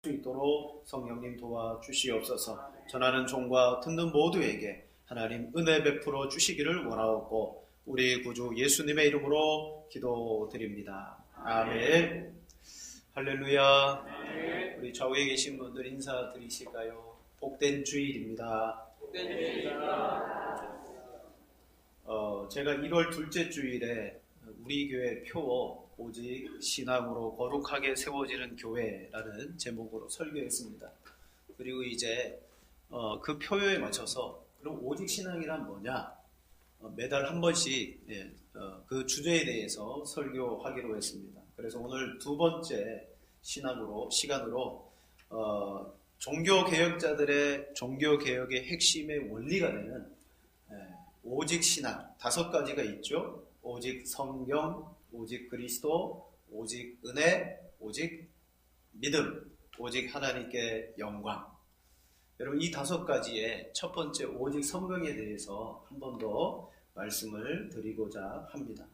수 있도록 성령님 도와주시옵소서. 전하는 종과 듣는 모두에게 하나님 은혜 베풀어 주시기를 원하옵고 우리 구주 예수님의 이름으로 기도드립니다. 아멘. 할렐루야. 우리 좌우에 계신 분들 인사드리실까요? 복된 주일입니다. 제가 1월 둘째 주일에 우리 교회 표 오직 신앙으로 거룩하게 세워지는 교회라는 제목으로 설교했습니다. 그리고 이제 그 표에 맞춰서 그럼 오직 신앙이란 뭐냐? 매달 한 번씩 그 주제에 대해서 설교하기로 했습니다. 그래서 오늘 두 번째 시간으로 종교개혁자들의 종교개혁의 핵심의 원리가 되는 오직 신앙 5가지가 있죠. 오직 성경, 오직 그리스도, 오직 은혜, 오직 믿음, 오직 하나님께 영광. 여러분 이 5가지의 첫 번째 오직 성경에 대해서 한 번 더 말씀을 드리고자 합니다.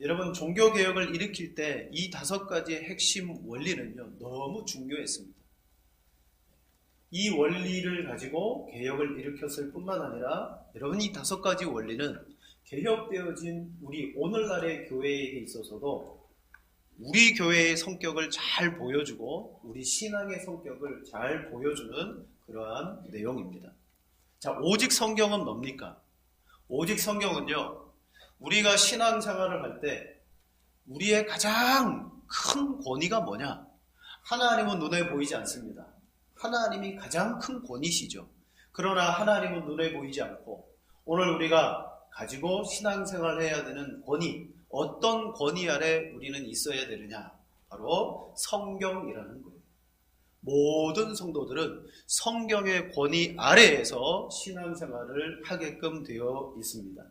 여러분 종교개혁을 일으킬 때 이 5가지의 핵심 원리는요 너무 중요했습니다. 이 원리를 가지고 개혁을 일으켰을 뿐만 아니라 여러분 이 5가지 원리는 개혁되어진 우리 오늘날의 교회에 있어서도 우리 교회의 성격을 잘 보여주고 우리 신앙의 성격을 잘 보여주는 그러한 내용입니다. 자, 오직 성경은 뭡니까? 오직 성경은요, 우리가 신앙생활을 할 때 우리의 가장 큰 권위가 뭐냐? 하나님은 눈에 보이지 않습니다. 하나님이 가장 큰 권위시죠. 그러나 하나님은 눈에 보이지 않고 오늘 우리가 가지고 신앙생활을 해야 되는 권위, 어떤 권위 아래 우리는 있어야 되느냐? 바로 성경이라는 거예요. 모든 성도들은 성경의 권위 아래에서 신앙생활을 하게끔 되어 있습니다.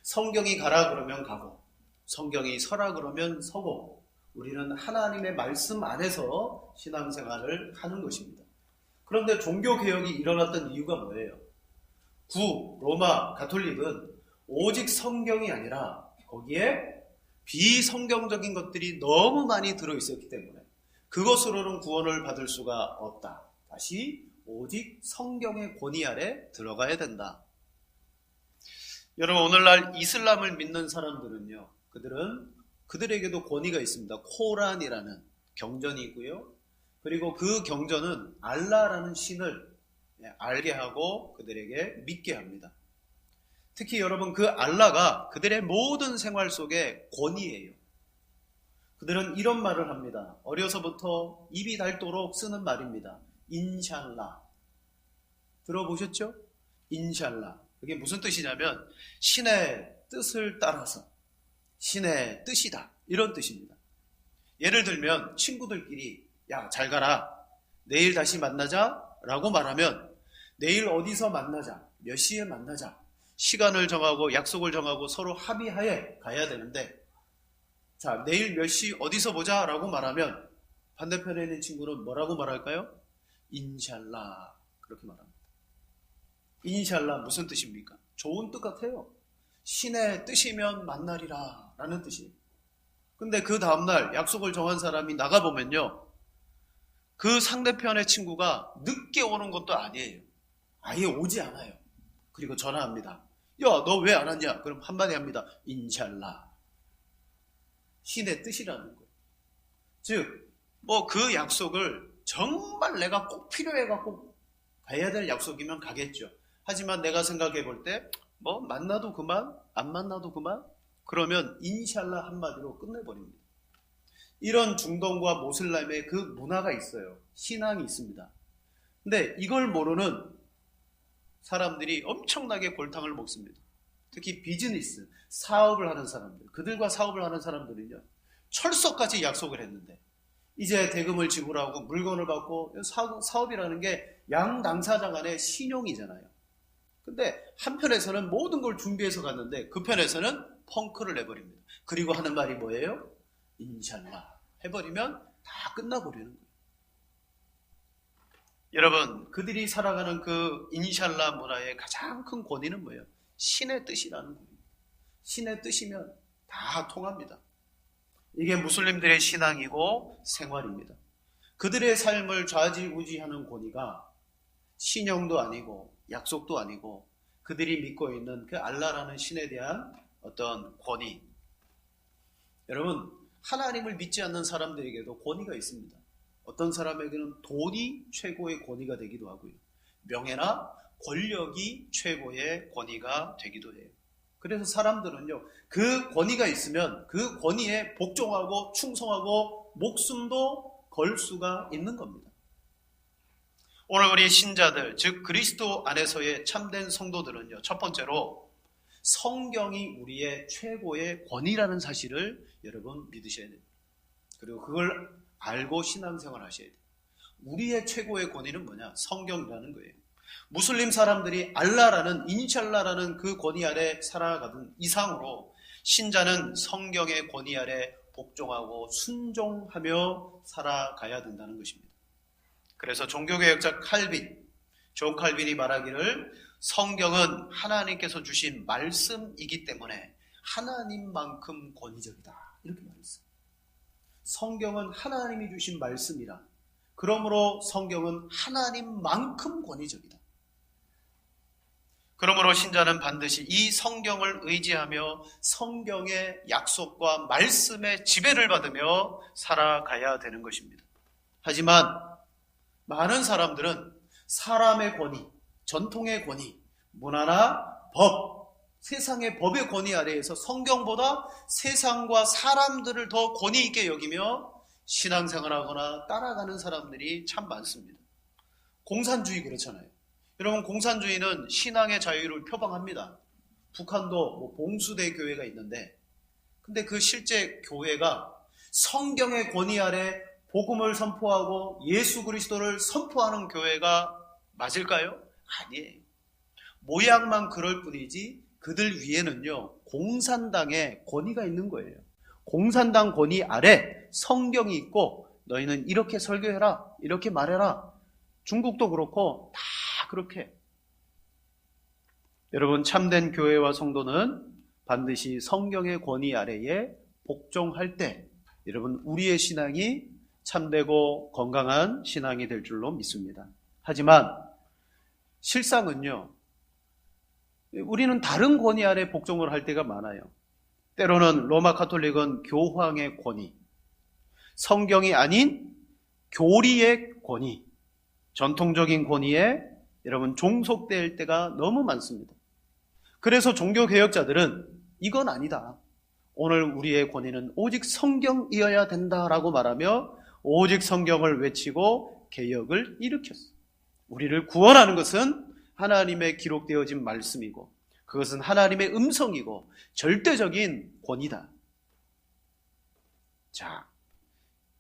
성경이 가라 그러면 가고, 성경이 서라 그러면 서고, 우리는 하나님의 말씀 안에서 신앙생활을 하는 것입니다. 그런데 종교개혁이 일어났던 이유가 뭐예요? 로마 가톨릭은 오직 성경이 아니라 거기에 비성경적인 것들이 너무 많이 들어있었기 때문에 그것으로는 구원을 받을 수가 없다. 다시 오직 성경의 권위 아래 들어가야 된다. 여러분 오늘날 이슬람을 믿는 사람들은요, 그들에게도 권위가 있습니다. 코란이라는 경전이 있고요. 그리고 그 경전은 알라라는 신을 알게 하고 그들에게 믿게 합니다. 특히 여러분 그 알라가 그들의 모든 생활 속에 권위예요. 그들은 이런 말을 합니다. 어려서부터 입이 닳도록 쓰는 말입니다. 인샬라. 들어보셨죠? 인샬라. 그게 무슨 뜻이냐면 신의 뜻을 따라서 신의 뜻이다. 이런 뜻입니다. 예를 들면 친구들끼리 야, 잘 가라. 내일 다시 만나자 라고 말하면 내일 어디서 만나자. 몇 시에 만나자. 시간을 정하고 약속을 정하고 서로 합의하에 가야 되는데 자, 내일 몇 시 어디서 보자 라고 말하면 반대편에 있는 친구는 뭐라고 말할까요? 인샬라 그렇게 말합니다. 인샬라 무슨 뜻입니까? 좋은 뜻 같아요. 신의 뜻이면 만나리라 라는 뜻이에요. 근데 그 다음날 약속을 정한 사람이 나가보면요 그 상대편의 친구가 늦게 오는 것도 아니에요. 아예 오지 않아요. 그리고 전화합니다. 야, 너 왜 안 왔냐? 그럼 한마디 합니다. 인샬라. 신의 뜻이라는 거예요. 즉, 그 약속을 정말 내가 꼭 필요해갖고 가야 될 약속이면 가겠죠. 하지만 내가 생각해 볼 때, 만나도 그만, 안 만나도 그만? 그러면 인샬라 한마디로 끝내버립니다. 이런 중동과 모슬람의 그 문화가 있어요. 신앙이 있습니다. 근데 이걸 모르는 사람들이 엄청나게 골탕을 먹습니다. 특히 비즈니스, 사업을 하는 사람들, 그들과 사업을 하는 사람들은요, 철석같이 약속을 했는데 이제 대금을 지불하고 물건을 받고 사업이라는 게 양 당사자 간의 신용이잖아요. 근데 한편에서는 모든 걸 준비해서 갔는데 그 편에서는 펑크를 내버립니다. 그리고 하는 말이 뭐예요? 인샬라 해버리면 다 끝나버리는 거예요. 여러분 그들이 살아가는 그 인샬라 문화의 가장 큰 권위는 뭐예요? 신의 뜻이라는 거예요. 신의 뜻이면 다 통합니다. 이게 무슬림들의 신앙이고 생활입니다. 그들의 삶을 좌지우지하는 권위가 신령도 아니고 약속도 아니고 그들이 믿고 있는 그 알라라는 신에 대한 어떤 권위. 여러분, 하나님을 믿지 않는 사람들에게도 권위가 있습니다. 어떤 사람에게는 돈이 최고의 권위가 되기도 하고요. 명예나 권력이 최고의 권위가 되기도 해요. 그래서 사람들은요, 그 권위가 있으면 그 권위에 복종하고 충성하고 목숨도 걸 수가 있는 겁니다. 오늘 우리 신자들, 즉 그리스도 안에서의 참된 성도들은요, 첫 번째로 성경이 우리의 최고의 권위라는 사실을 여러분 믿으셔야 됩니다. 그리고 그걸 알고 신앙생활 하셔야 돼요. 우리의 최고의 권위는 뭐냐? 성경이라는 거예요. 무슬림 사람들이 알라라는, 인샬라라는 그 권위 아래 살아가던 이상으로 신자는 성경의 권위 아래 복종하고 순종하며 살아가야 된다는 것입니다. 그래서 종교개혁자 존 칼빈이 말하기를 성경은 하나님께서 주신 말씀이기 때문에 하나님만큼 권위적이다. 이렇게 말했어요. 성경은 하나님이 주신 말씀이라. 그러므로 성경은 하나님만큼 권위적이다. 그러므로 신자는 반드시 이 성경을 의지하며 성경의 약속과 말씀의 지배를 받으며 살아가야 되는 것입니다. 하지만 많은 사람들은 사람의 권위, 전통의 권위, 문화나 법, 세상의 법의 권위 아래에서 성경보다 세상과 사람들을 더 권위 있게 여기며 신앙생활하거나 따라가는 사람들이 참 많습니다. 공산주의 그렇잖아요. 여러분, 공산주의는 신앙의 자유를 표방합니다. 북한도 봉수대 교회가 있는데, 근데 그 실제 교회가 성경의 권위 아래 복음을 선포하고 예수 그리스도를 선포하는 교회가 맞을까요? 아니에요. 모양만 그럴 뿐이지 그들 위에는요, 공산당의 권위가 있는 거예요. 공산당 권위 아래 성경이 있고 너희는 이렇게 설교해라, 이렇게 말해라. 중국도 그렇고 다 그렇게. 여러분, 참된 교회와 성도는 반드시 성경의 권위 아래에 복종할 때 여러분, 우리의 신앙이 참되고 건강한 신앙이 될 줄로 믿습니다. 하지만 실상은요, 우리는 다른 권위 아래 복종을 할 때가 많아요. 때로는 로마 가톨릭은 교황의 권위, 성경이 아닌 교리의 권위, 전통적인 권위에 여러분 종속될 때가 너무 많습니다. 그래서 종교개혁자들은 이건 아니다. 오늘 우리의 권위는 오직 성경이어야 된다라고 말하며 오직 성경을 외치고 개혁을 일으켰어요. 우리를 구원하는 것은 하나님의 기록되어진 말씀이고 그것은 하나님의 음성이고 절대적인 권위다. 자,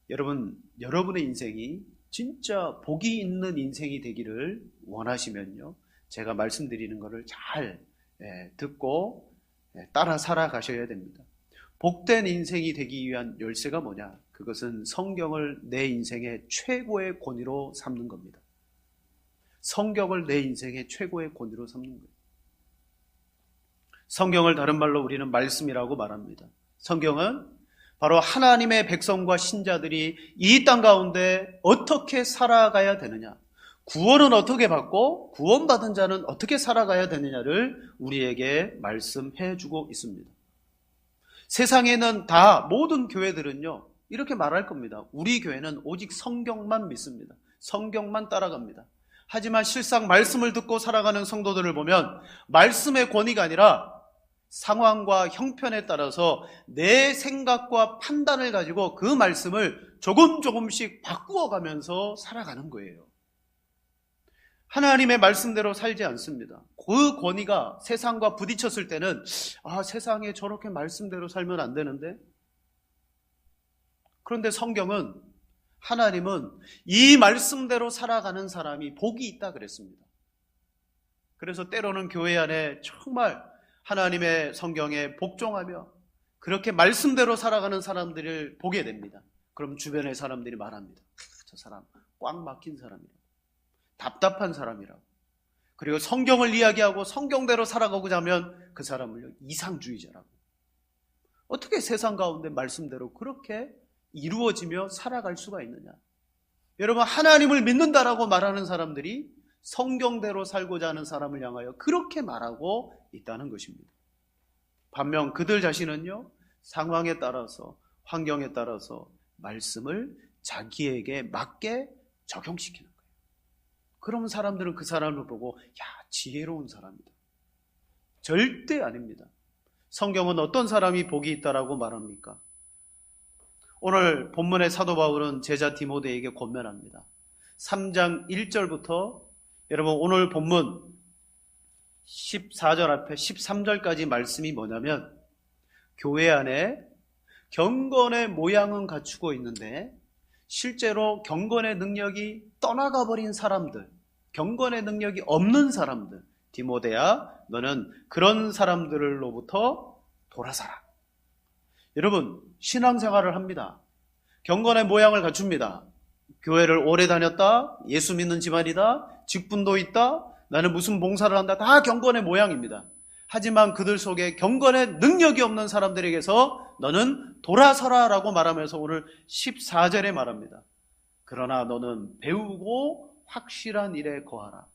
여러분의 인생이 진짜 복이 있는 인생이 되기를 원하시면요, 제가 말씀드리는 것을 잘 듣고 따라 살아가셔야 됩니다. 복된 인생이 되기 위한 열쇠가 뭐냐? 그것은 성경을 내 인생의 최고의 권위로 삼는 겁니다. 성경을 내 인생의 최고의 권위로 삼는 거예요. 성경을 다른 말로 우리는 말씀이라고 말합니다. 성경은 바로 하나님의 백성과 신자들이 이 땅 가운데 어떻게 살아가야 되느냐, 구원은 어떻게 받고 구원받은 자는 어떻게 살아가야 되느냐를 우리에게 말씀해 주고 있습니다. 세상에는 다 모든 교회들은요 이렇게 말할 겁니다. 우리 교회는 오직 성경만 믿습니다. 성경만 따라갑니다. 하지만 실상 말씀을 듣고 살아가는 성도들을 보면 말씀의 권위가 아니라 상황과 형편에 따라서 내 생각과 판단을 가지고 그 말씀을 조금씩 바꾸어가면서 살아가는 거예요. 하나님의 말씀대로 살지 않습니다. 그 권위가 세상과 부딪혔을 때는 세상에 저렇게 말씀대로 살면 안 되는데, 그런데 성경은, 하나님은 이 말씀대로 살아가는 사람이 복이 있다 그랬습니다. 그래서 때로는 교회 안에 정말 하나님의 성경에 복종하며 그렇게 말씀대로 살아가는 사람들을 보게 됩니다. 그럼 주변의 사람들이 말합니다. 저 사람 꽉 막힌 사람이라고, 답답한 사람이라고. 그리고 성경을 이야기하고 성경대로 살아가고자 하면 그 사람을 이상주의자라고. 어떻게 세상 가운데 말씀대로 그렇게 이루어지며 살아갈 수가 있느냐? 여러분, 하나님을 믿는다라고 말하는 사람들이 성경대로 살고자 하는 사람을 향하여 그렇게 말하고 있다는 것입니다. 반면 그들 자신은요, 상황에 따라서, 환경에 따라서 말씀을 자기에게 맞게 적용시키는 거예요. 그러면 사람들은 그 사람을 보고, 야, 지혜로운 사람이다. 절대 아닙니다. 성경은 어떤 사람이 복이 있다라고 말합니까? 오늘 본문의 사도 바울은 제자 디모데에게 권면합니다. 3장 1절부터 여러분, 오늘 본문 14절 앞에 13절까지 말씀이 뭐냐면, 교회 안에 경건의 모양은 갖추고 있는데 실제로 경건의 능력이 떠나가 버린 사람들, 경건의 능력이 없는 사람들, 디모데야, 너는 그런 사람들로부터 돌아서라. 여러분, 신앙생활을 합니다. 경건의 모양을 갖춥니다. 교회를 오래 다녔다, 예수 믿는 집안이다, 직분도 있다, 나는 무슨 봉사를 한다, 다 경건의 모양입니다. 하지만 그들 속에 경건의 능력이 없는 사람들에게서 너는 돌아서라 라고 말하면서 오늘 14절에 말합니다. 그러나 너는 배우고 확실한 일에 거하라.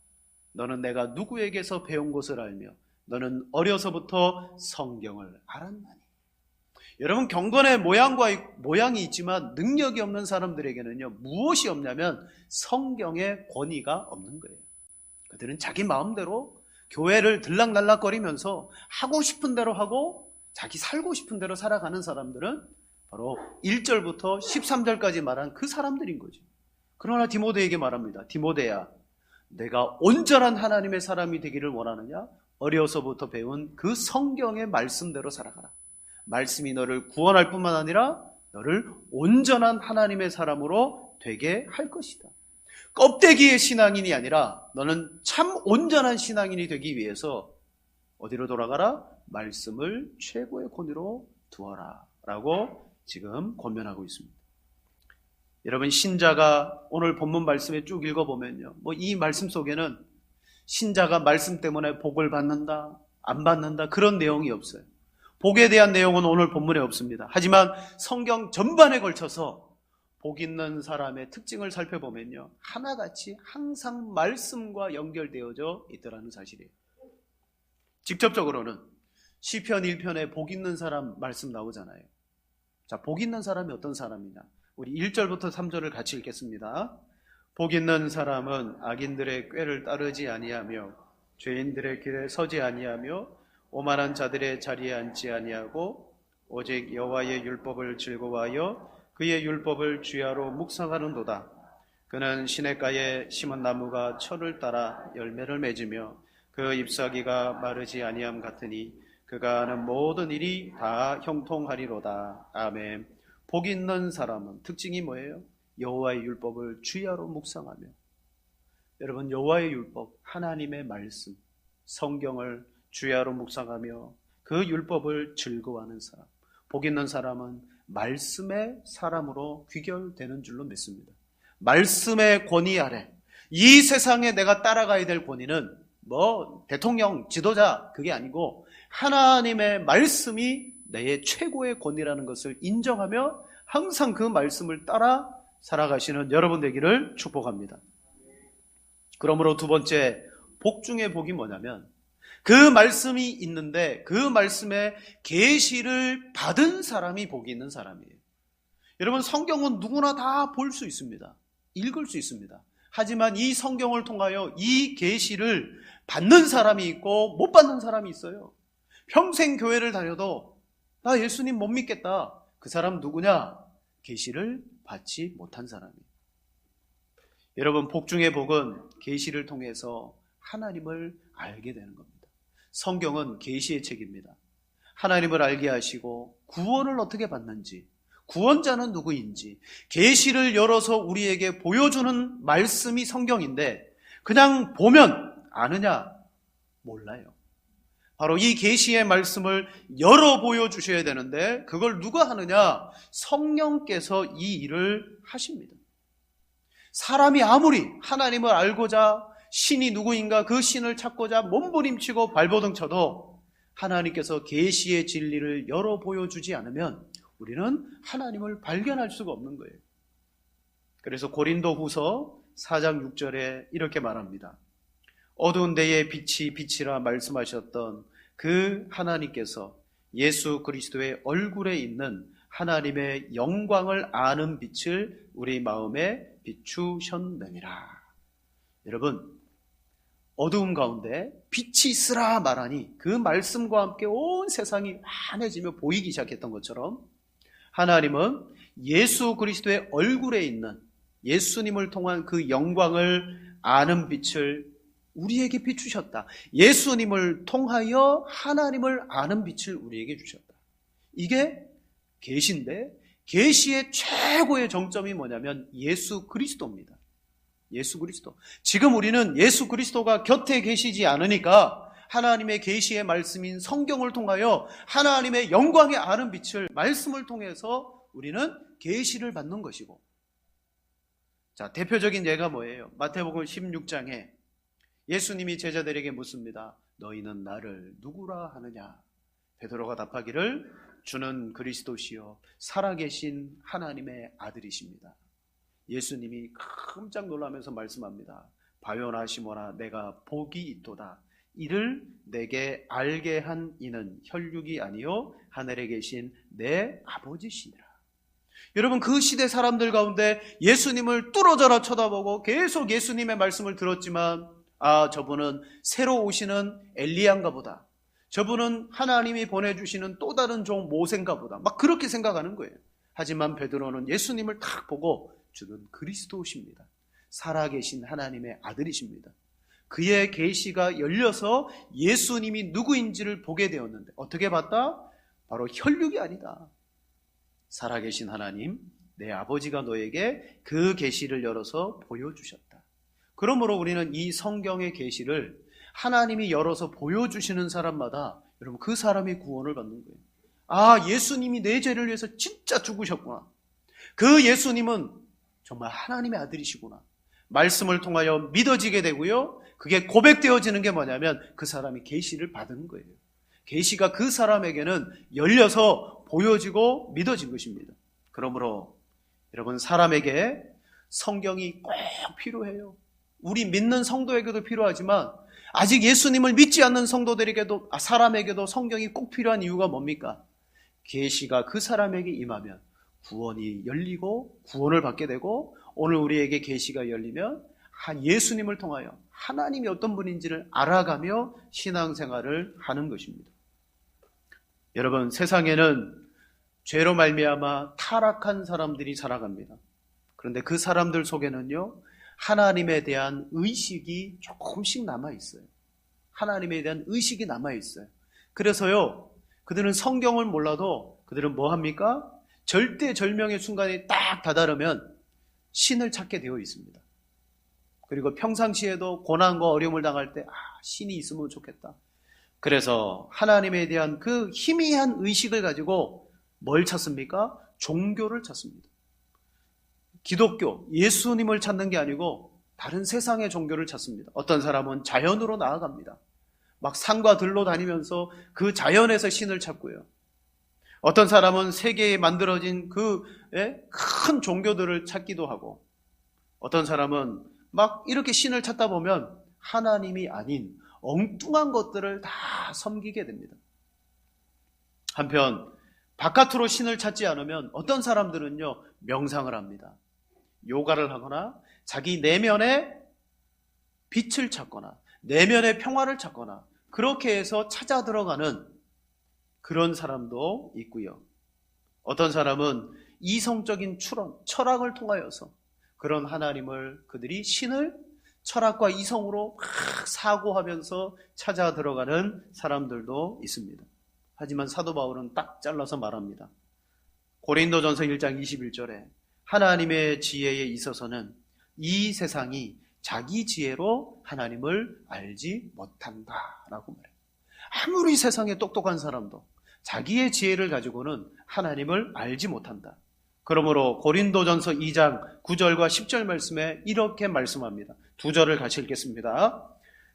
너는 내가 누구에게서 배운 것을 알며 너는 어려서부터 성경을 알았나니. 여러분, 경건의 모양이 있지만 능력이 없는 사람들에게는요, 무엇이 없냐면 성경의 권위가 없는 거예요. 그들은 자기 마음대로 교회를 들락날락거리면서 하고 싶은 대로 하고 자기 살고 싶은 대로 살아가는 사람들은 바로 1절부터 13절까지 말한 그 사람들인 거죠. 그러나 디모데에게 말합니다. 디모데야, 내가 온전한 하나님의 사람이 되기를 원하느냐? 어려서부터 배운 그 성경의 말씀대로 살아가라. 말씀이 너를 구원할 뿐만 아니라 너를 온전한 하나님의 사람으로 되게 할 것이다. 껍데기의 신앙인이 아니라 너는 참 온전한 신앙인이 되기 위해서 어디로 돌아가라? 말씀을 최고의 권위로 두어라 라고 지금 권면하고 있습니다. 여러분, 신자가 오늘 본문 말씀에 쭉 읽어보면요, 이 말씀 속에는 신자가 말씀 때문에 복을 받는다, 안 받는다, 그런 내용이 없어요. 복에 대한 내용은 오늘 본문에 없습니다. 하지만 성경 전반에 걸쳐서 복 있는 사람의 특징을 살펴보면요, 하나같이 항상 말씀과 연결되어져 있더라는 사실이에요. 직접적으로는 시편 1편에 복 있는 사람 말씀 나오잖아요. 자, 복 있는 사람이 어떤 사람이냐? 우리 1절부터 3절을 같이 읽겠습니다. 복 있는 사람은 악인들의 꾀를 따르지 아니하며 죄인들의 길에 서지 아니하며 오만한 자들의 자리에 앉지 아니하고 오직 여호와의 율법을 즐거워하여 그의 율법을 주야로 묵상하는도다. 그는 시냇가에 심은 나무가 철을 따라 열매를 맺으며 그 잎사귀가 마르지 아니함 같으니 그가 하는 모든 일이 다 형통하리로다. 아멘. 복 있는 사람은 특징이 뭐예요? 여호와의 율법을 주야로 묵상하며. 여러분, 여호와의 율법, 하나님의 말씀, 성경을 주야로 묵상하며 그 율법을 즐거워하는 사람, 복 있는 사람은 말씀의 사람으로 귀결되는 줄로 믿습니다. 말씀의 권위 아래, 이 세상에 내가 따라가야 될 권위는 대통령, 지도자, 그게 아니고 하나님의 말씀이 내 최고의 권위라는 것을 인정하며 항상 그 말씀을 따라 살아가시는 여러분 되기를 축복합니다. 그러므로 두 번째, 복 중의 복이 뭐냐면 그 말씀이 있는데 그 말씀의 계시를 받은 사람이 복이 있는 사람이에요. 여러분, 성경은 누구나 다 볼 수 있습니다. 읽을 수 있습니다. 하지만 이 성경을 통하여 이 계시를 받는 사람이 있고 못 받는 사람이 있어요. 평생 교회를 다녀도 나 예수님 못 믿겠다. 그 사람 누구냐? 계시를 받지 못한 사람이에요. 여러분, 복 중의 복은 계시를 통해서 하나님을 알게 되는 겁니다. 성경은 계시의 책입니다. 하나님을 알게 하시고 구원을 어떻게 받는지, 구원자는 누구인지 계시를 열어서 우리에게 보여주는 말씀이 성경인데 그냥 보면 아느냐? 몰라요. 바로 이 계시의 말씀을 열어 보여주셔야 되는데 그걸 누가 하느냐? 성령께서 이 일을 하십니다. 사람이 아무리 하나님을 알고자 신이 누구인가 그 신을 찾고자 몸부림치고 발버둥 쳐도 하나님께서 계시의 진리를 열어 보여주지 않으면 우리는 하나님을 발견할 수가 없는 거예요. 그래서 고린도후서 4장 6절에 이렇게 말합니다. 어두운 데에 빛이 빛이라 말씀하셨던 그 하나님께서 예수 그리스도의 얼굴에 있는 하나님의 영광을 아는 빛을 우리 마음에 비추셨느니라. 여러분, 어두움 가운데 빛이 있으라 말하니 그 말씀과 함께 온 세상이 환해지며 보이기 시작했던 것처럼 하나님은 예수 그리스도의 얼굴에 있는 예수님을 통한 그 영광을 아는 빛을 우리에게 비추셨다. 예수님을 통하여 하나님을 아는 빛을 우리에게 주셨다. 이게 계시인데, 계시의 최고의 정점이 뭐냐면 예수 그리스도입니다. 예수 그리스도. 지금 우리는 예수 그리스도가 곁에 계시지 않으니까 하나님의 계시의 말씀인 성경을 통하여 하나님의 영광에 아는 빛을 말씀을 통해서 우리는 계시를 받는 것이고, 자, 대표적인 예가 뭐예요? 마태복음 16장에 예수님이 제자들에게 묻습니다. 너희는 나를 누구라 하느냐? 베드로가 답하기를 주는 그리스도시요 살아계신 하나님의 아들이십니다. 예수님이 깜짝 놀라면서 말씀합니다. 바요나 시모나 내가 복이 있도다. 이를 내게 알게 한 이는 혈육이 아니요 하늘에 계신 내 아버지시니라. 여러분, 그 시대 사람들 가운데 예수님을 뚫어져라 쳐다보고 계속 예수님의 말씀을 들었지만, 저분은 새로 오시는 엘리야인가 보다. 저분은 하나님이 보내주시는 또 다른 종 모세인가 보다. 막 그렇게 생각하는 거예요. 하지만 베드로는 예수님을 딱 보고 주는 그리스도십니다. 살아계신 하나님의 아들이십니다. 그의 계시가 열려서 예수님이 누구인지를 보게 되었는데 어떻게 봤다? 바로 혈육이 아니다. 살아계신 하나님, 내 아버지가 너에게 그 계시를 열어서 보여주셨다. 그러므로 우리는 이 성경의 계시를 하나님이 열어서 보여주시는 사람마다 여러분 그 사람이 구원을 받는 거예요. 예수님이 내 죄를 위해서 진짜 죽으셨구나. 그 예수님은 정말 하나님의 아들이시구나. 말씀을 통하여 믿어지게 되고요. 그게 고백되어지는 게 뭐냐면 그 사람이 계시를 받은 거예요. 계시가 그 사람에게는 열려서 보여지고 믿어진 것입니다. 그러므로 여러분, 사람에게 성경이 꼭 필요해요. 우리 믿는 성도에게도 필요하지만 아직 예수님을 믿지 않는 성도들에게도, 사람에게도 성경이 꼭 필요한 이유가 뭡니까? 계시가 그 사람에게 임하면 구원이 열리고 구원을 받게 되고, 오늘 우리에게 계시가 열리면 예수님을 통하여 하나님이 어떤 분인지를 알아가며 신앙생활을 하는 것입니다. 여러분, 세상에는 죄로 말미암아 타락한 사람들이 살아갑니다. 그런데 그 사람들 속에는요, 하나님에 대한 의식이 조금씩 남아있어요. 하나님에 대한 의식이 남아있어요. 그래서요, 그들은 성경을 몰라도 그들은 뭐 합니까? 절대절명의 순간에 딱 다다르면 신을 찾게 되어 있습니다. 그리고 평상시에도 고난과 어려움을 당할 때 신이 있으면 좋겠다. 그래서 하나님에 대한 그 희미한 의식을 가지고 뭘 찾습니까? 종교를 찾습니다. 기독교, 예수님을 찾는 게 아니고 다른 세상의 종교를 찾습니다. 어떤 사람은 자연으로 나아갑니다. 막 산과 들로 다니면서 그 자연에서 신을 찾고요. 어떤 사람은 세계에 만들어진 그 큰 종교들을 찾기도 하고, 어떤 사람은 막 이렇게 신을 찾다 보면 하나님이 아닌 엉뚱한 것들을 다 섬기게 됩니다. 한편 바깥으로 신을 찾지 않으면 어떤 사람들은요, 명상을 합니다. 요가를 하거나 자기 내면의 빛을 찾거나 내면의 평화를 찾거나 그렇게 해서 찾아 들어가는 그런 사람도 있고요. 어떤 사람은 이성적인 철학을 통하여서 그런 하나님을, 그들이 신을 철학과 이성으로 막 사고하면서 찾아 들어가는 사람들도 있습니다. 하지만 사도 바울은 딱 잘라서 말합니다. 고린도전서 1장 21절에 하나님의 지혜에 있어서는 이 세상이 자기 지혜로 하나님을 알지 못한다라고 말해요. 아무리 세상에 똑똑한 사람도 자기의 지혜를 가지고는 하나님을 알지 못한다. 그러므로 고린도전서 2장 9절과 10절 말씀에 이렇게 말씀합니다. 두 절을 같이 읽겠습니다.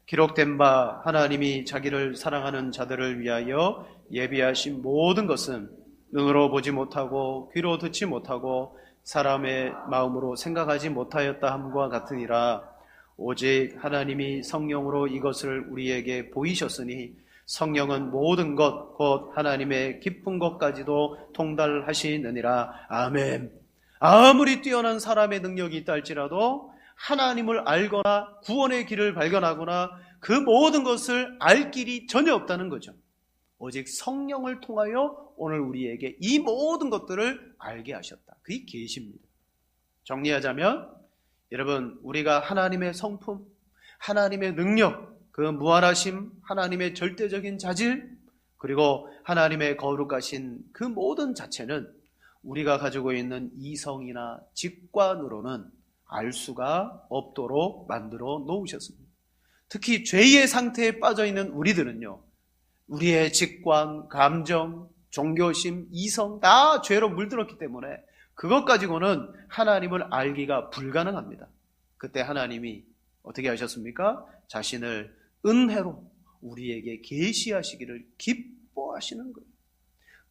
기록된 바 하나님이 자기를 사랑하는 자들을 위하여 예비하신 모든 것은 눈으로 보지 못하고 귀로 듣지 못하고 사람의 마음으로 생각하지 못하였다 함과 같으니라. 오직 하나님이 성령으로 이것을 우리에게 보이셨으니 성령은 모든 것 곧 하나님의 깊은 것까지도 통달하시느니라. 아멘. 아무리 뛰어난 사람의 능력이 있다 할지라도 하나님을 알거나 구원의 길을 발견하거나 그 모든 것을 알 길이 전혀 없다는 거죠. 오직 성령을 통하여 오늘 우리에게 이 모든 것들을 알게 하셨다. 그게 계시입니다. 정리하자면 여러분, 우리가 하나님의 성품, 하나님의 능력, 그 무한하심, 하나님의 절대적인 자질, 그리고 하나님의 거룩하신 그 모든 자체는 우리가 가지고 있는 이성이나 직관으로는 알 수가 없도록 만들어 놓으셨습니다. 특히 죄의 상태에 빠져 있는 우리들은요, 우리의 직관, 감정, 종교심, 이성 다 죄로 물들었기 때문에 그것 가지고는 하나님을 알기가 불가능합니다. 그때 하나님이 어떻게 하셨습니까? 자신을 은혜로 우리에게 계시하시기를 기뻐하시는 거예요.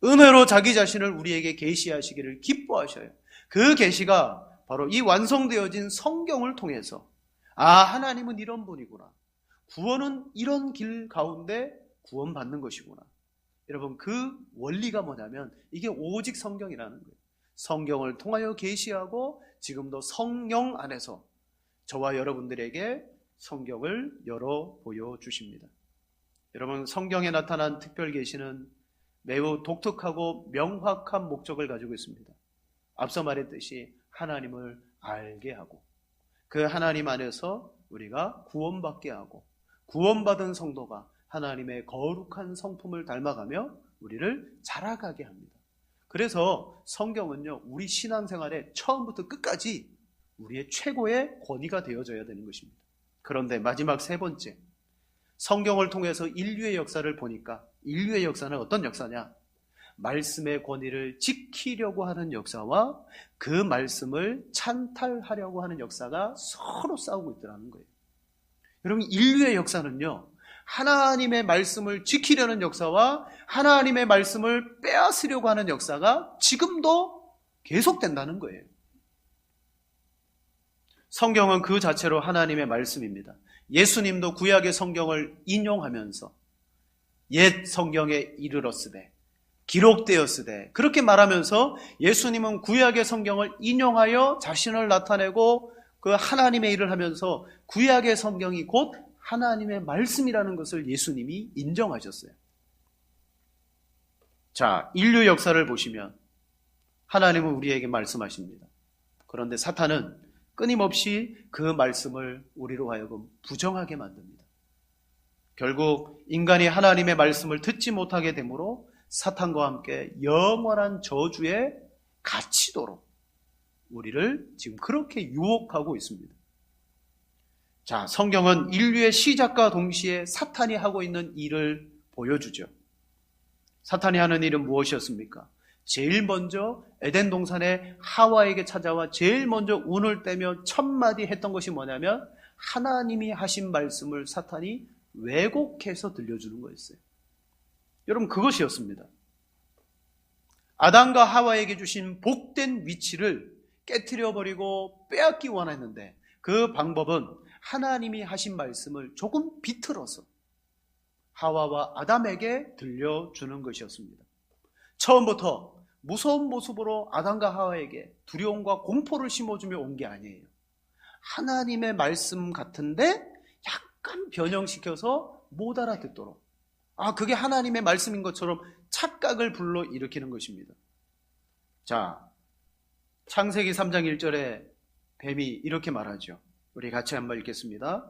은혜로 자기 자신을 우리에게 계시하시기를 기뻐하셔요. 그 계시가 바로 이 완성되어진 성경을 통해서 하나님은 이런 분이구나. 구원은 이런 길 가운데 구원받는 것이구나. 여러분, 그 원리가 뭐냐면 이게 오직 성경이라는 거예요. 성경을 통하여 계시하고 지금도 성령 안에서 저와 여러분들에게 성경을 열어 보여주십니다. 여러분, 성경에 나타난 특별 계시는 매우 독특하고 명확한 목적을 가지고 있습니다. 앞서 말했듯이 하나님을 알게 하고 그 하나님 안에서 우리가 구원받게 하고 구원받은 성도가 하나님의 거룩한 성품을 닮아가며 우리를 자라가게 합니다. 그래서 성경은요, 우리 신앙생활에 처음부터 끝까지 우리의 최고의 권위가 되어져야 되는 것입니다. 그런데 마지막 세 번째, 성경을 통해서 인류의 역사를 보니까 인류의 역사는 어떤 역사냐? 말씀의 권위를 지키려고 하는 역사와 그 말씀을 찬탈하려고 하는 역사가 서로 싸우고 있더라는 거예요. 여러분, 인류의 역사는요, 하나님의 말씀을 지키려는 역사와 하나님의 말씀을 빼앗으려고 하는 역사가 지금도 계속된다는 거예요. 성경은 그 자체로 하나님의 말씀입니다. 예수님도 구약의 성경을 인용하면서 옛 성경에 이르렀으되 기록되었으되 그렇게 말하면서 예수님은 구약의 성경을 인용하여 자신을 나타내고 그 하나님의 일을 하면서 구약의 성경이 곧 하나님의 말씀이라는 것을 예수님이 인정하셨어요. 자, 인류 역사를 보시면 하나님은 우리에게 말씀하십니다. 그런데 사탄은 끊임없이 그 말씀을 우리로 하여금 부정하게 만듭니다. 결국 인간이 하나님의 말씀을 듣지 못하게 되므로 사탄과 함께 영원한 저주에 갇히도록 우리를 지금 그렇게 유혹하고 있습니다. 자, 성경은 인류의 시작과 동시에 사탄이 하고 있는 일을 보여주죠. 사탄이 하는 일은 무엇이었습니까? 제일 먼저 에덴 동산에 하와에게 찾아와 제일 먼저 운을 떼며 첫 마디 했던 것이 뭐냐면 하나님이 하신 말씀을 사탄이 왜곡해서 들려주는 거였어요. 여러분, 그것이었습니다. 아담과 하와에게 주신 복된 위치를 깨트려버리고 빼앗기 원했는데 그 방법은 하나님이 하신 말씀을 조금 비틀어서 하와와 아담에게 들려주는 것이었습니다. 처음부터 무서운 모습으로 아담과 하와에게 두려움과 공포를 심어주며 온 게 아니에요. 하나님의 말씀 같은데 약간 변형시켜서 못 알아듣도록, 그게 하나님의 말씀인 것처럼 착각을 불러일으키는 것입니다. 자, 창세기 3장 1절에 뱀이 이렇게 말하죠. 우리 같이 한번 읽겠습니다.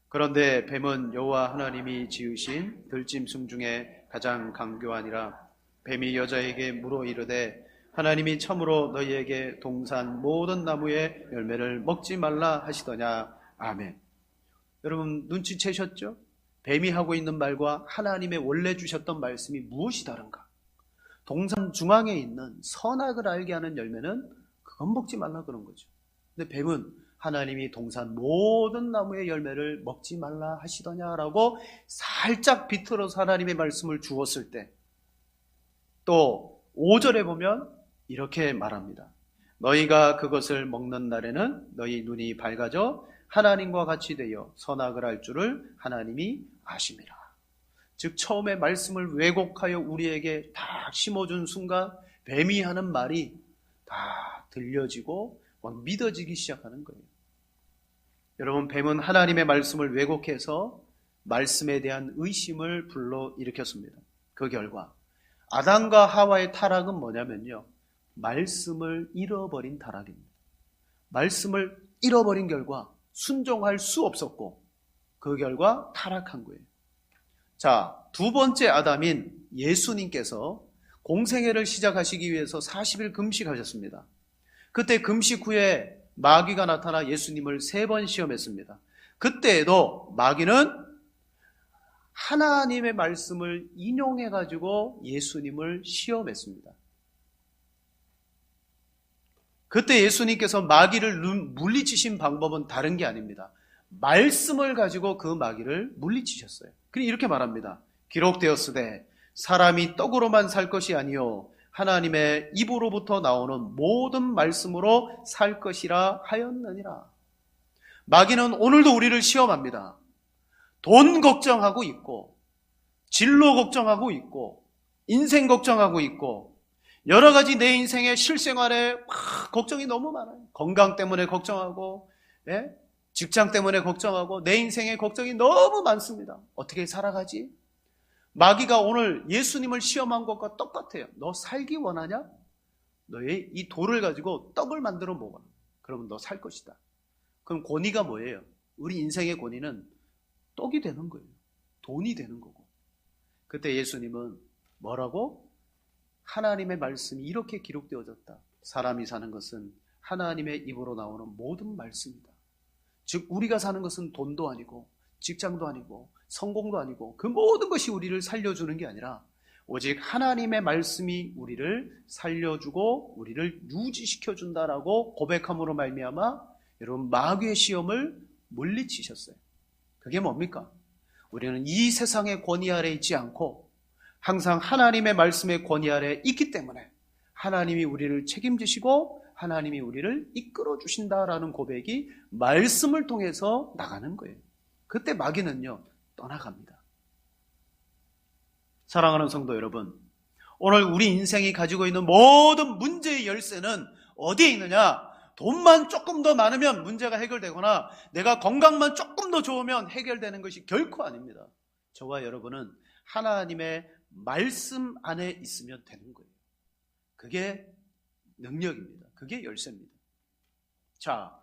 그런데 뱀은 여호와 하나님이 지으신 들짐승 중에 가장 강교하니라. 뱀이 여자에게 물어 이르되 하나님이 참으로 너희에게 동산 모든 나무의 열매를 먹지 말라 하시더냐. 아멘. 여러분, 눈치채셨죠? 뱀이 하고 있는 말과 하나님의 원래 주셨던 말씀이 무엇이 다른가? 동산 중앙에 있는 선악을 알게 하는 열매는 그건 먹지 말라 그런 거죠. 근데 뱀은 하나님이 동산 모든 나무의 열매를 먹지 말라 하시더냐라고 살짝 비틀어서 하나님의 말씀을 주었을 때, 또 5절에 보면 이렇게 말합니다. 너희가 그것을 먹는 날에는 너희 눈이 밝아져 하나님과 같이 되어 선악을 알 줄을 하나님이 아심이라. 즉 처음에 말씀을 왜곡하여 우리에게 다 심어준 순간 뱀이 하는 말이 다 들려지고 막 믿어지기 시작하는 거예요. 여러분, 뱀은 하나님의 말씀을 왜곡해서 말씀에 대한 의심을 불러일으켰습니다. 그 결과 아담과 하와의 타락은 뭐냐면요, 말씀을 잃어버린 타락입니다. 말씀을 잃어버린 결과 순종할 수 없었고 그 결과 타락한 거예요. 자, 두 번째 아담인 예수님께서 공생애를 시작하시기 위해서 40일 금식하셨습니다. 그때 금식 후에 마귀가 나타나 예수님을 3번 시험했습니다. 그때에도 마귀는 하나님의 말씀을 인용해가지고 예수님을 시험했습니다. 그때 예수님께서 마귀를 물리치신 방법은 다른 게 아닙니다. 말씀을 가지고 그 마귀를 물리치셨어요. 그리고 이렇게 말합니다. 기록되었으되 사람이 떡으로만 살 것이 아니요 하나님의 입으로부터 나오는 모든 말씀으로 살 것이라 하였느니라. 마귀는 오늘도 우리를 시험합니다. 돈 걱정하고 있고, 진로 걱정하고 있고, 인생 걱정하고 있고, 여러 가지 내 인생의 실생활에 걱정이 너무 많아요. 건강 때문에 걱정하고, 직장 때문에 걱정하고, 내 인생에 걱정이 너무 많습니다. 어떻게 살아가지? 마귀가 오늘 예수님을 시험한 것과 똑같아요. 너 살기 원하냐? 너의 이 돌을 가지고 떡을 만들어 먹어. 그러면 너 살 것이다. 그럼 권위가 뭐예요? 우리 인생의 권위는 떡이 되는 거예요. 돈이 되는 거고. 그때 예수님은 뭐라고? 하나님의 말씀이 이렇게 기록되어졌다. 사람이 사는 것은 하나님의 입으로 나오는 모든 말씀이다. 즉 우리가 사는 것은 돈도 아니고 직장도 아니고 성공도 아니고 그 모든 것이 우리를 살려주는 게 아니라 오직 하나님의 말씀이 우리를 살려주고 우리를 유지시켜준다라고 고백함으로 말미암아 여러분 마귀의 시험을 물리치셨어요. 그게 뭡니까? 우리는 이 세상의 권위 아래 있지 않고 항상 하나님의 말씀의 권위 아래 있기 때문에 하나님이 우리를 책임지시고 하나님이 우리를 이끌어 주신다라는 고백이 말씀을 통해서 나가는 거예요. 그때 마귀는요 떠나갑니다. 사랑하는 성도 여러분, 오늘 우리 인생이 가지고 있는 모든 문제의 열쇠는 어디에 있느냐? 돈만 조금 더 많으면 문제가 해결되거나 내가 건강만 조금 더 좋으면 해결되는 것이 결코 아닙니다. 저와 여러분은 하나님의 말씀 안에 있으면 되는 거예요. 그게 능력입니다. 그게 열쇠입니다. 자,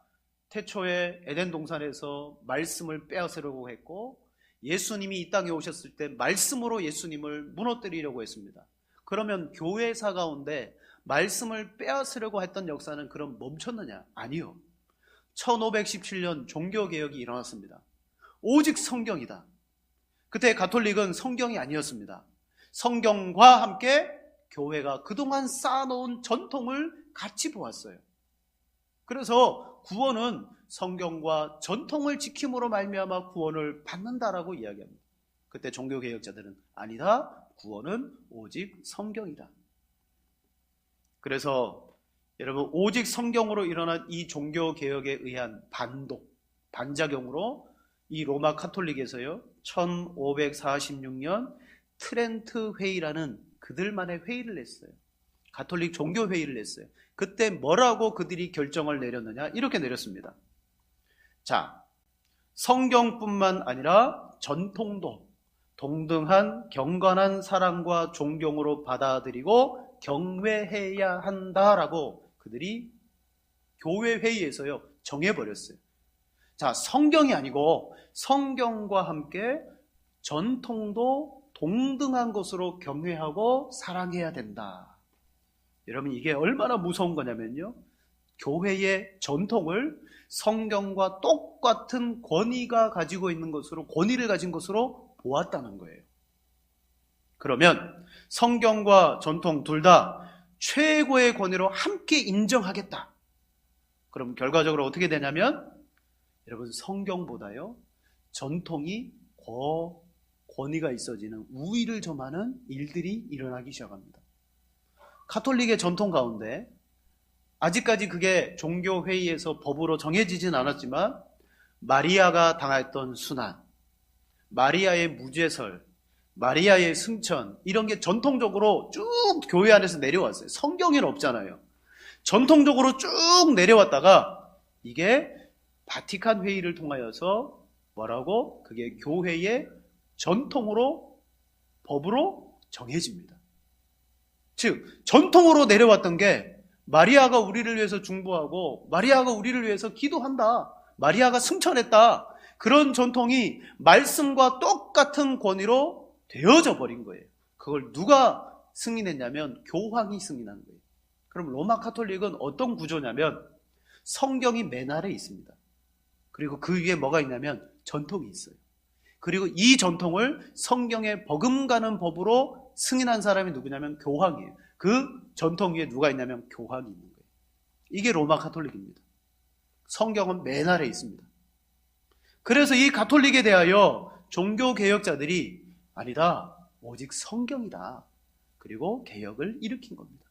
태초에 에덴 동산에서 말씀을 빼앗으려고 했고 예수님이 이 땅에 오셨을 때 말씀으로 예수님을 무너뜨리려고 했습니다. 그러면 교회사 가운데 말씀을 빼앗으려고 했던 역사는 그럼 멈췄느냐? 아니요. 1517년 종교개혁이 일어났습니다. 오직 성경이다. 그때 가톨릭은 성경이 아니었습니다. 성경과 함께 교회가 그동안 쌓아놓은 전통을 같이 보았어요. 그래서 구원은 성경과 전통을 지킴으로 말미암아 구원을 받는다라고 이야기합니다. 그때 종교개혁자들은 아니다. 구원은 오직 성경이다. 그래서 여러분 오직 성경으로 일어난 이 종교개혁에 의한 반작용으로 이 로마 카톨릭에서요 1546년 트렌트 회의라는 그들만의 회의를 냈어요. 가톨릭 종교회의를 냈어요. 그때 뭐라고 그들이 결정을 내렸느냐? 이렇게 내렸습니다. 자, 성경뿐만 아니라 전통도 동등한 경건한 사랑과 존경으로 받아들이고 경외해야 한다라고 그들이 교회 회의에서요 정해버렸어요. 자, 성경이 아니고 성경과 함께 전통도 동등한 것으로 경외하고 사랑해야 된다. 여러분 이게 얼마나 무서운 거냐면요, 교회의 전통을 성경과 똑같은 권위를 가진 것으로 보았다는 거예요. 그러면 성경과 전통 둘 다 최고의 권위로 함께 인정하겠다. 그럼 결과적으로 어떻게 되냐면 여러분 성경보다요 전통이 권위가 있어지는 우위를 점하는 일들이 일어나기 시작합니다. 가톨릭의 전통 가운데 아직까지 그게 종교회의에서 법으로 정해지진 않았지만 마리아가 당했던 순환, 마리아의 무죄설, 마리아의 승천, 이런 게 전통적으로 쭉 교회 안에서 내려왔어요. 성경에는 없잖아요. 전통적으로 쭉 내려왔다가 이게 바티칸 회의를 통하여서 뭐라고? 그게 교회의 전통으로, 법으로 정해집니다. 즉 전통으로 내려왔던 게 마리아가 우리를 위해서 중보하고 마리아가 우리를 위해서 기도한다, 마리아가 승천했다, 그런 전통이 말씀과 똑같은 권위로 되어져 버린 거예요. 그걸 누가 승인했냐면 교황이 승인한 거예요. 그럼 로마 카톨릭은 어떤 구조냐면 성경이 맨 아래에 있습니다. 그리고 그 위에 뭐가 있냐면 전통이 있어요. 그리고 이 전통을 성경에 버금가는 법으로 승인한 사람이 누구냐면 교황이에요. 그 전통 위에 누가 있냐면 교황이 있는 거예요. 이게 로마 카톨릭입니다. 성경은 맨 아래에 있습니다. 그래서 이 가톨릭에 대하여 종교개혁자들이 아니다, 오직 성경이다, 그리고 개혁을 일으킨 겁니다.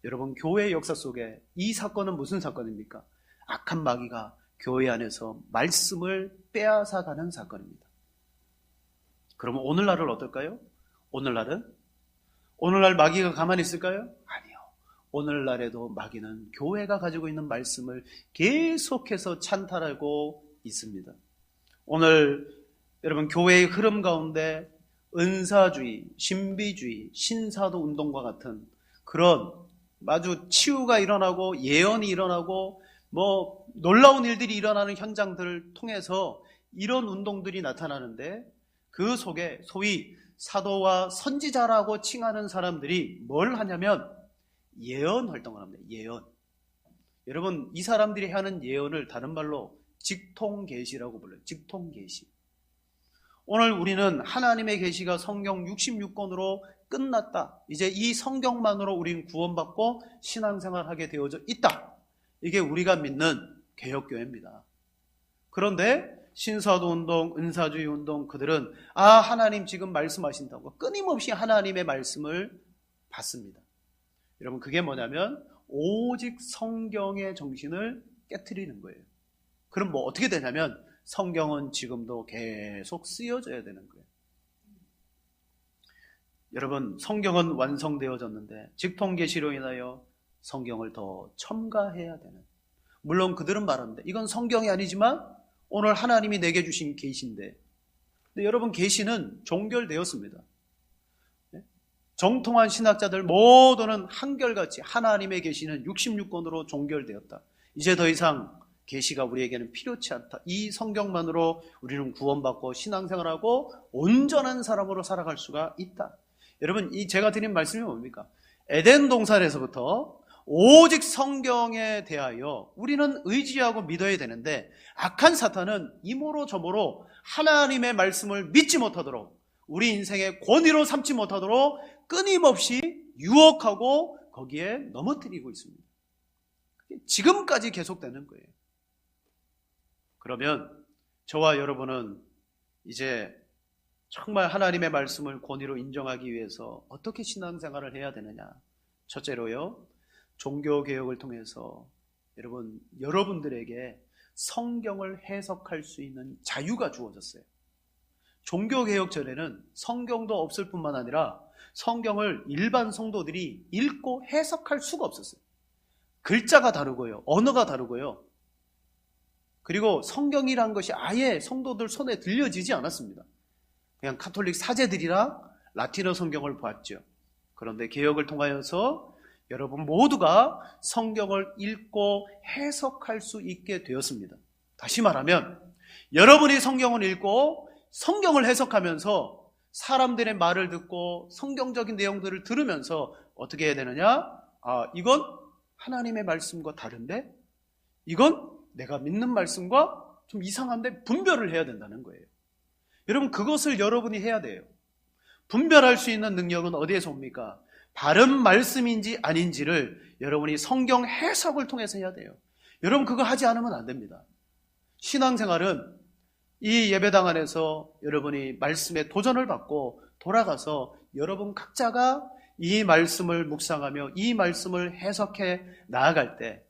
여러분, 교회 역사 속에 이 사건은 무슨 사건입니까? 악한 마귀가 교회 안에서 말씀을 빼앗아가는 사건입니다. 그러면 오늘날은 어떨까요? 오늘날 마귀가 가만히 있을까요? 아니요. 오늘날에도 마귀는 교회가 가지고 있는 말씀을 계속해서 찬탈하고 있습니다. 오늘 여러분, 교회의 흐름 가운데 은사주의, 신비주의, 신사도 운동과 같은 그런 아주 치유가 일어나고 예언이 일어나고 뭐 놀라운 일들이 일어나는 현장들을 통해서 이런 운동들이 나타나는데, 그 속에 소위 사도와 선지자라고 칭하는 사람들이 뭘 하냐면 예언 활동을 합니다. 예언. 여러분, 이 사람들이 하는 예언을 다른 말로 직통계시라고 불러요. 직통계시. 오늘 우리는 하나님의 계시가 성경 66권으로 끝났다, 이제 이 성경만으로 우리는 구원받고 신앙생활하게 되어져 있다, 이게 우리가 믿는 개혁교회입니다. 그런데 신사도 운동, 은사주의 운동, 그들은 하나님 지금 말씀하신다고 끊임없이 하나님의 말씀을 받습니다. 여러분, 그게 뭐냐면 오직 성경의 정신을 깨트리는 거예요. 그럼 뭐 어떻게 되냐면 성경은 지금도 계속 쓰여져야 되는 거예요. 여러분, 성경은 완성되어졌는데 직통계시로 인하여 성경을 더 첨가해야 되는, 물론 그들은 말하는데 이건 성경이 아니지만 오늘 하나님이 내게 주신 계시인데, 근데 여러분, 계시는 종결되었습니다. 정통한 신학자들 모두는 한결같이 하나님의 계시는 66권으로 종결되었다, 이제 더 이상 계시가 우리에게는 필요치 않다, 이 성경만으로 우리는 구원받고 신앙생활하고 온전한 사람으로 살아갈 수가 있다. 여러분, 이 제가 드린 말씀이 뭡니까? 에덴 동산에서부터 오직 성경에 대하여 우리는 의지하고 믿어야 되는데, 악한 사탄은 이모로 저모로 하나님의 말씀을 믿지 못하도록, 우리 인생의 권위로 삼지 못하도록 끊임없이 유혹하고 거기에 넘어뜨리고 있습니다. 지금까지 계속되는 거예요. 그러면 저와 여러분은 이제 정말 하나님의 말씀을 권위로 인정하기 위해서 어떻게 신앙생활을 해야 되느냐? 첫째로요, 종교개혁을 통해서 여러분들에게 성경을 해석할 수 있는 자유가 주어졌어요. 종교개혁 전에는 성경도 없을 뿐만 아니라 성경을 일반 성도들이 읽고 해석할 수가 없었어요. 글자가 다르고요, 언어가 다르고요, 그리고 성경이란 것이 아예 성도들 손에 들려지지 않았습니다. 그냥 카톨릭 사제들이랑 라틴어 성경을 보았죠. 그런데 개혁을 통하여서 여러분 모두가 성경을 읽고 해석할 수 있게 되었습니다. 다시 말하면 여러분이 성경을 읽고 성경을 해석하면서 사람들의 말을 듣고 성경적인 내용들을 들으면서 어떻게 해야 되느냐? 이건 하나님의 말씀과 다른데, 이건 내가 믿는 말씀과 좀 이상한데, 분별을 해야 된다는 거예요. 여러분, 그것을 여러분이 해야 돼요. 분별할 수 있는 능력은 어디에서 옵니까? 바른 말씀인지 아닌지를 여러분이 성경 해석을 통해서 해야 돼요. 여러분, 그거 하지 않으면 안 됩니다. 신앙생활은 이 예배당 안에서 여러분이 말씀에 도전을 받고 돌아가서 여러분 각자가 이 말씀을 묵상하며 이 말씀을 해석해 나아갈 때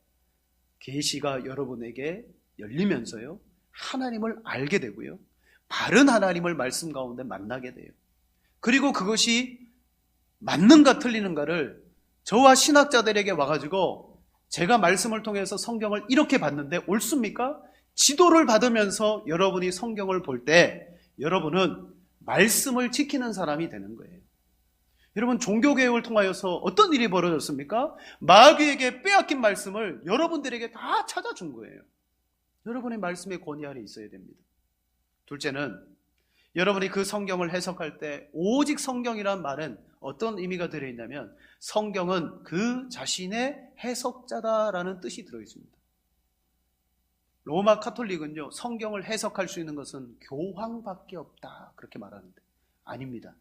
계시가 여러분에게 열리면서요, 하나님을 알게 되고요, 바른 하나님을 말씀 가운데 만나게 돼요. 그리고 그것이 맞는가 틀리는가를 저와 신학자들에게 와가지고 제가 말씀을 통해서 성경을 이렇게 봤는데 옳습니까? 지도를 받으면서 여러분이 성경을 볼 때 여러분은 말씀을 지키는 사람이 되는 거예요. 여러분, 종교개혁을 통하여서 어떤 일이 벌어졌습니까? 마귀에게 빼앗긴 말씀을 여러분들에게 다 찾아준 거예요. 여러분의 말씀의 권위 아래 있어야 됩니다. 둘째는 여러분이 그 성경을 해석할 때 오직 성경이란 말은 어떤 의미가 들어있냐면 성경은 그 자신의 해석자다라는 뜻이 들어있습니다. 로마 카톨릭은요, 성경을 해석할 수 있는 것은 교황밖에 없다 그렇게 말하는데 아닙니다.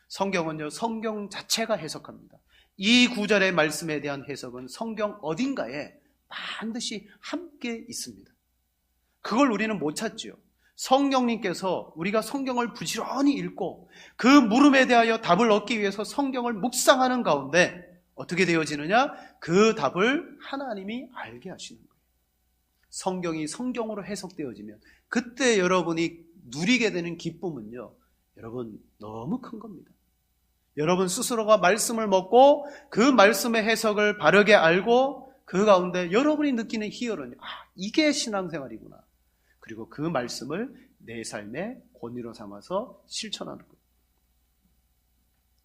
성경은요, 성경 자체가 해석합니다. 이 구절의 말씀에 대한 해석은 성경 어딘가에 반드시 함께 있습니다. 그걸 우리는 못 찾지요. 성령님께서 우리가 성경을 부지런히 읽고 그 물음에 대하여 답을 얻기 위해서 성경을 묵상하는 가운데 어떻게 되어지느냐? 그 답을 하나님이 알게 하시는 거예요. 성경이 성경으로 해석되어지면 그때 여러분이 누리게 되는 기쁨은요, 여러분 너무 큰 겁니다. 여러분 스스로가 말씀을 먹고 그 말씀의 해석을 바르게 알고 그 가운데 여러분이 느끼는 희열은 이게 신앙생활이구나. 그리고 그 말씀을 내 삶의 권위로 삼아서 실천하는 거예요.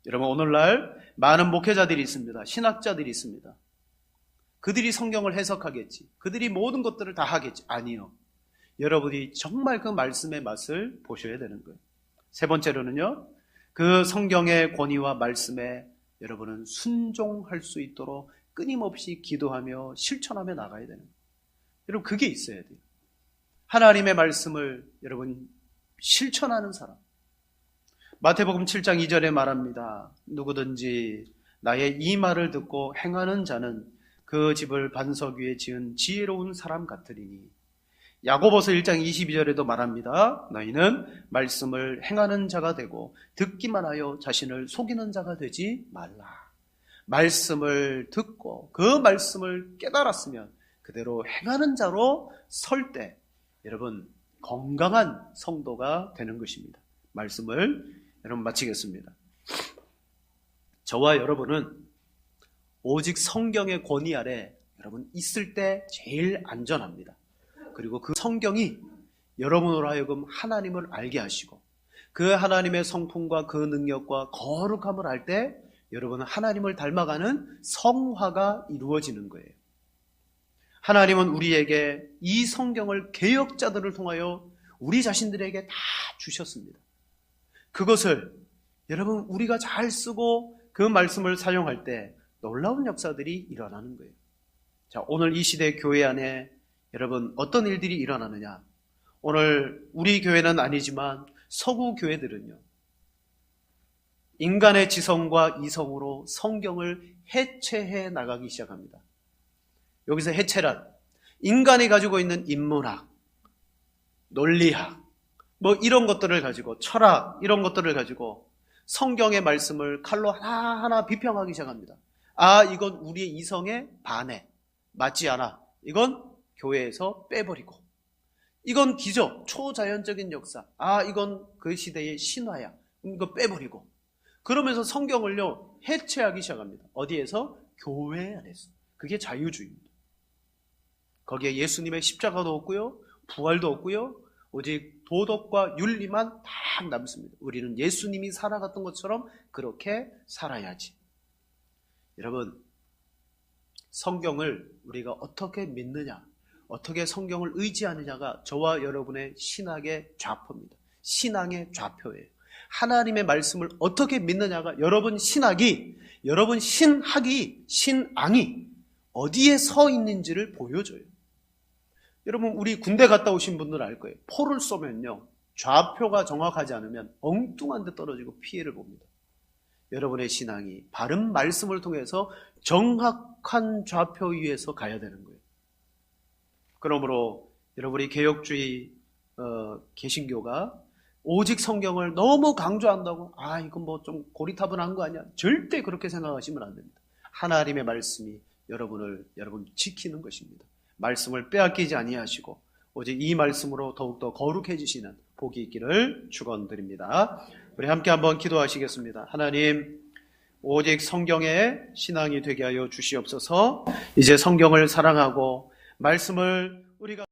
여러분, 오늘날 많은 목회자들이 있습니다. 신학자들이 있습니다. 그들이 성경을 해석하겠지, 그들이 모든 것들을 다 하겠지. 아니요. 여러분이 정말 그 말씀의 맛을 보셔야 되는 거예요. 세 번째로는요, 그 성경의 권위와 말씀에 여러분은 순종할 수 있도록 끊임없이 기도하며 실천하며 나가야 되는 거예요. 여러분, 그게 있어야 돼요. 하나님의 말씀을 여러분 실천하는 사람. 마태복음 7장 2절에 말합니다. 누구든지 나의 이 말을 듣고 행하는 자는 그 집을 반석 위에 지은 지혜로운 사람 같으리니. 야고보서 1장 22절에도 말합니다. 너희는 말씀을 행하는 자가 되고 듣기만 하여 자신을 속이는 자가 되지 말라. 말씀을 듣고 그 말씀을 깨달았으면 그대로 행하는 자로 설 때 여러분 건강한 성도가 되는 것입니다. 말씀을 여러분 마치겠습니다. 저와 여러분은 오직 성경의 권위 아래 여러분 있을 때 제일 안전합니다. 그리고 그 성경이 여러분으로 하여금 하나님을 알게 하시고 그 하나님의 성품과 그 능력과 거룩함을 알 때 여러분은 하나님을 닮아가는 성화가 이루어지는 거예요. 하나님은 우리에게 이 성경을 개혁자들을 통하여 우리 자신들에게 다 주셨습니다. 그것을 여러분 우리가 잘 쓰고 그 말씀을 사용할 때 놀라운 역사들이 일어나는 거예요. 자, 오늘 이 시대 교회 안에 여러분 어떤 일들이 일어나느냐? 오늘 우리 교회는 아니지만 서구 교회들은요, 인간의 지성과 이성으로 성경을 해체해 나가기 시작합니다. 여기서 해체란 인간이 가지고 있는 인문학, 논리학, 뭐 이런 것들을 가지고 철학 이런 것들을 가지고 성경의 말씀을 칼로 하나하나 비평하기 시작합니다. 이건 우리의 이성에 반해, 맞지 않아. 이건 교회에서 빼버리고, 이건 기적, 초자연적인 역사, 이건 그 시대의 신화야, 이거 빼버리고, 그러면서 성경을요 해체하기 시작합니다. 어디에서? 교회 안에서. 그게 자유주의입니다. 거기에 예수님의 십자가도 없고요, 부활도 없고요, 오직 도덕과 윤리만 딱 남습니다. 우리는 예수님이 살아갔던 것처럼 그렇게 살아야지. 여러분, 성경을 우리가 어떻게 믿느냐, 어떻게 성경을 의지하느냐가 저와 여러분의 신학의 좌표입니다. 신앙의 좌표예요. 하나님의 말씀을 어떻게 믿느냐가 여러분 신학이, 여러분 신학이, 신앙이 어디에 서 있는지를 보여줘요. 여러분, 우리 군대 갔다 오신 분들은 알 거예요. 포를 쏘면요, 좌표가 정확하지 않으면 엉뚱한 데 떨어지고 피해를 봅니다. 여러분의 신앙이 바른 말씀을 통해서 정확한 좌표 위에서 가야 되는 거예요. 그러므로 여러분이 개혁주의 개신교가 오직 성경을 너무 강조한다고 이건 뭐 좀 고리타분한 거 아니야? 절대 그렇게 생각하시면 안 됩니다. 하나님의 말씀이 여러분 지키는 것입니다. 말씀을 빼앗기지 아니하시고 오직 이 말씀으로 더욱더 거룩해지시는 복이 있기를 축원드립니다. 우리 함께 한번 기도하시겠습니다. 하나님, 오직 성경의 신앙이 되게 하여 주시옵소서. 이제 성경을 사랑하고 말씀을 우리가